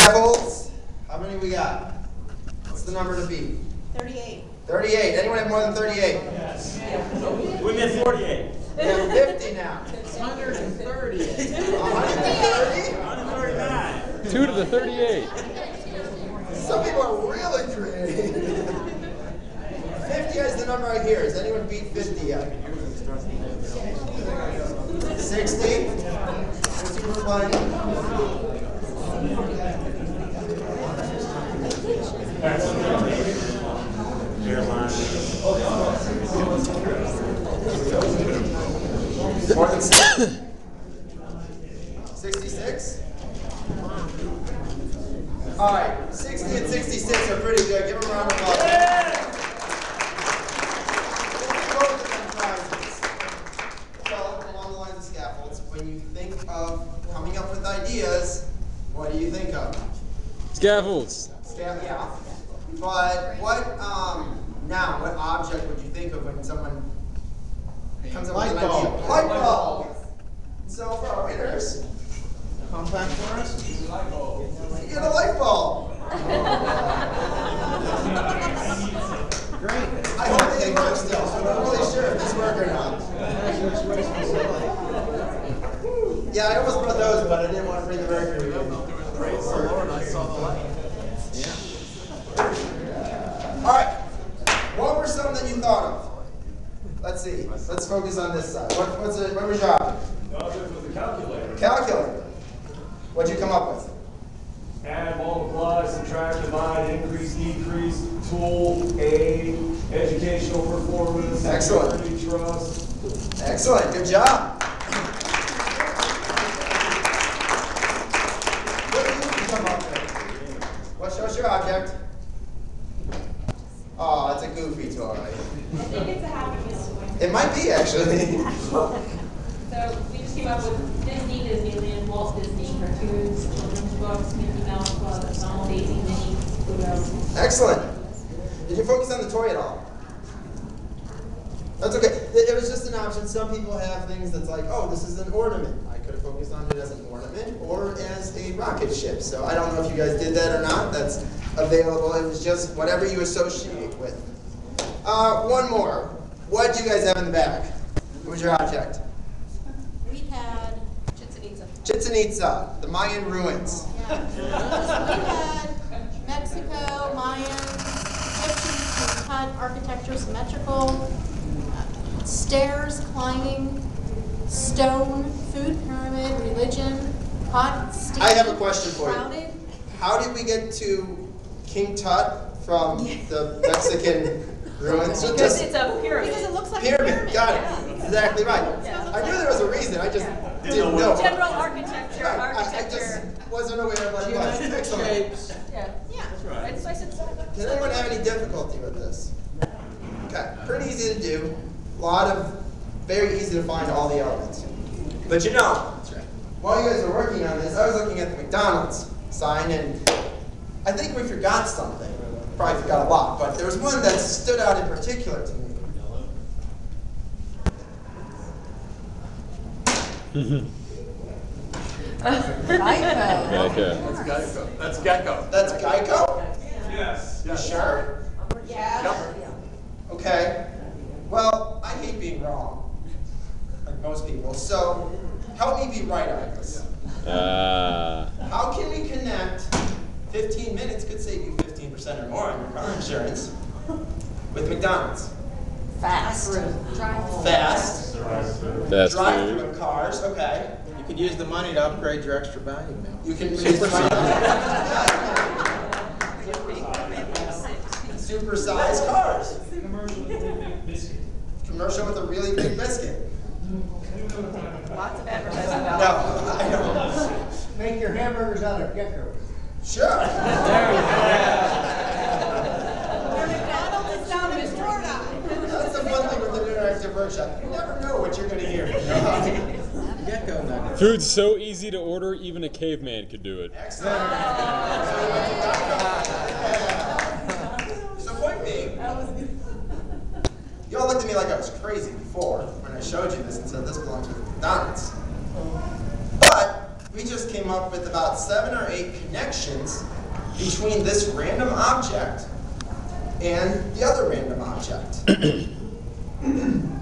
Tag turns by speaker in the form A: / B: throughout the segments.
A: Scaffolds, how many we got? What's the number to beat?
B: 38.
A: 38. Anyone have more than 38?
C: Yes. We meant 48.
A: We have 50 now.
D: 130.
A: 130?
C: 139.
D: 2 to the 38.
A: Some people are really creative. 50 is the number I hear. Has anyone beat 50 yet? 60? 60 for playing. More than 60? 66? All right, 60 and 66 are pretty good. Give them a round of applause. Both of them prizes. So, along the lines of scaffolds, when you think of coming up with ideas, what do you think of?
D: Scaffolds.
A: Yeah. But what what object would you think of when someone comes up with an idea? Light bulb. So for our winners,
E: Compact for us?
A: you get a light bulb.
E: Great.
A: I hope they work still, so I'm not really sure if this works or not. Yeah, I almost brought those, but I didn't want to bring the mercury.
E: Praise the Lord, I saw the light.
A: All right. What were some that you thought of? Let's see. Let's focus on this side. What was your object?
C: The object was the calculator.
A: Calculator. What'd you come up with?
C: Add, multiply, subtract, divide, increase, decrease, tool, aid, educational performance,
A: Excellent.
C: security, trust.
A: Excellent. Good job. What did you come up with? What's your object? Oh, it's a goofy toy.
B: I think it's a happiness toy.
A: It might be, actually.
F: So we just came up with Disney, Disneyland, Walt Disney cartoons, children's books, Mickey Mouse books, Donald Daisy, Minnie, Pluto.
A: Excellent. Did you focus on the toy at all? That's okay. It was just an option. Some people have things that's like, oh, this is an ornament. I could have focused on it as an ornament or as a rocket ship. So I don't know if you guys did that or not. That's available. It was just whatever you associate with. One more. What did you guys have in the back? What was your object?
B: We had
A: Chichen Itza, the Mayan ruins.
B: we had Mexico, Mayans, Egyptian cut, architecture symmetrical, stairs, climbing, stone, food pyramid, religion, hot steam.
A: I have a question for you.
B: Crowded.
A: How did we get to King Tut from the Mexican ruins?
F: Because it's a pyramid.
B: Because it looks like a
A: Pyramid,
B: pyramid.
A: got it.
B: Yeah.
A: Exactly right.
B: Yeah.
A: I knew there was a reason, I just didn't know.
F: General architecture,
A: Right, I
F: architecture.
A: just wasn't aware of what it was. Excellent.
E: Shapes.
F: Yeah.
B: Yeah.
F: Right. So I said,
A: Did anyone have any difficulty with this? Okay, pretty easy to do. Very easy to find all the elements. But you know, while you guys were working on this, I was looking at the McDonald's sign and I think we forgot something. Probably forgot a lot, but there was one that stood out in particular to me.
D: Geico.
E: That's Gecko.
A: That's Geico?
C: Yes.
A: You sure?
B: Yeah.
A: Okay. Well, I hate being wrong, like most people. So help me be right on this. How can we connect 15 minutes could save you 15% or more on your car insurance with McDonald's?
B: Fast.
A: Fast.
D: Fast
A: Drive-through
D: food.
A: in cars, okay.
E: You could use the money to upgrade your extra value meal.
A: You can use supersized cars. Commercial with a really big biscuit.
F: lots of advertising
A: No,
F: about
A: I don't.
G: Make your hamburgers out of gecko.
A: Sure.
B: McDonald's is down in Florida.
A: That's the fun thing with an interactive workshop. You never know what you're going to hear.
E: Gecko nuggets.
D: Food's so easy to order, even a caveman could do it.
A: Excellent. So point being, y'all looked at me like I was crazy before when I showed you this and said this belongs with McDonald's. But we just came up with about 7 or 8 connections between this random object and the other random object.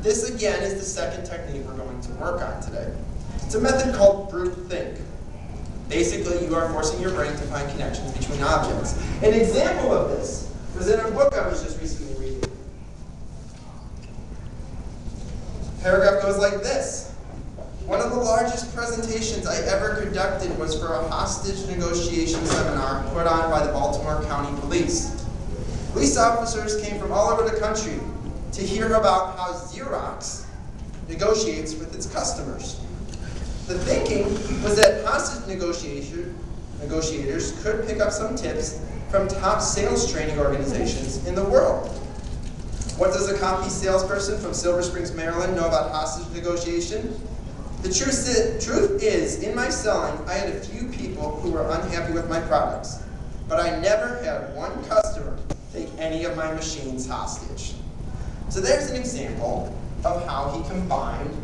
A: This again is the second technique we're going to work on today. It's a method called groupthink. Basically, you are forcing your brain to find connections between objects. An example of this was in a book I was just recently reading. Paragraph goes like this. One of the largest presentations I ever conducted was for a hostage negotiation seminar put on by the Baltimore County Police. Police officers came from all over the country to hear about how Xerox negotiates with its customers. The thinking was that hostage negotiators could pick up some tips from top sales training organizations in the world. What does a copy salesperson from Silver Springs, Maryland know about hostage negotiation? The truth is, in my selling, I had a few people who were unhappy with my products, but I never had one customer take any of my machines hostage. So there's an example of how he combined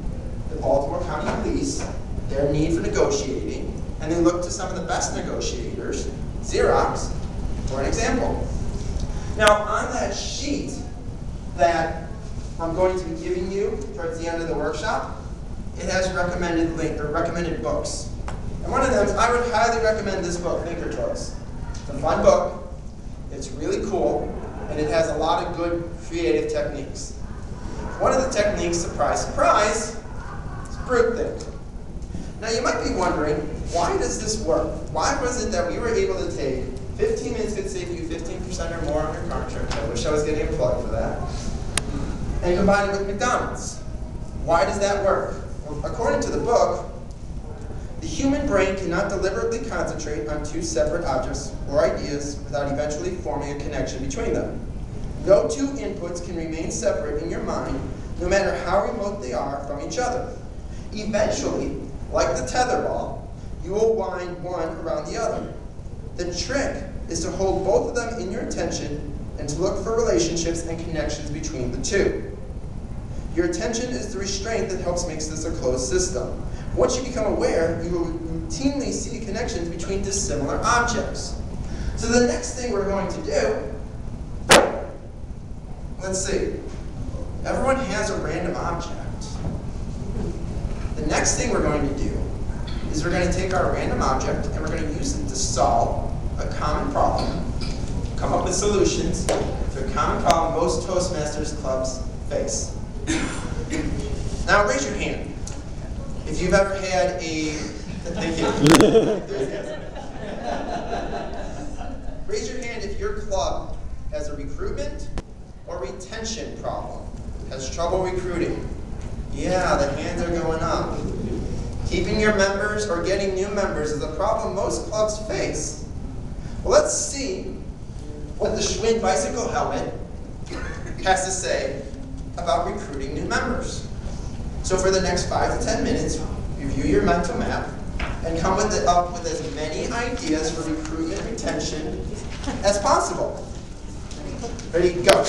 A: the Baltimore County Police, their need for negotiating, and they looked to some of the best negotiators, Xerox, for an example. Now, on that sheet that I'm going to be giving you towards the end of the workshop, it has recommended books. And one of them, I would highly recommend this book, Thinker Toys. It's a fun book, it's really cool, and it has a lot of good creative techniques. One of the techniques, surprise, surprise, is groupthink. Now you might be wondering, why does this work? Why was it that we were able to take 15 minutes could save you 15% or more on your car trip? I wish I was getting a plug for that. And combine it with McDonald's. Why does that work? Well, according to the book, the human brain cannot deliberately concentrate on 2 separate objects or ideas without eventually forming a connection between them. No 2 inputs can remain separate in your mind, no matter how remote they are from each other. Eventually, like the tetherball, you will wind one around the other. The trick is to hold both of them in your attention and to look for relationships and connections between the 2. Your attention is the restraint that helps make this a closed system. Once you become aware, you will routinely see connections between dissimilar objects. So the next thing we're going to do, let's see, everyone has a random object. The next thing we're going to do is we're going to take our random object and we're going to use it to solve a common problem, come up with solutions to a common problem most Toastmasters clubs face. Now raise your hand if you've ever had a, thank you. Raise your hand if your club has a recruitment or retention problem, has trouble recruiting. Yeah, the hands are going up. Keeping your members or getting new members is a problem most clubs face. Well, let's see what the Schwinn bicycle helmet has to say about recruiting new members. So for the next 5 to 10 minutes, review your mental map and come up with as many ideas for recruitment and retention as possible. Ready, go.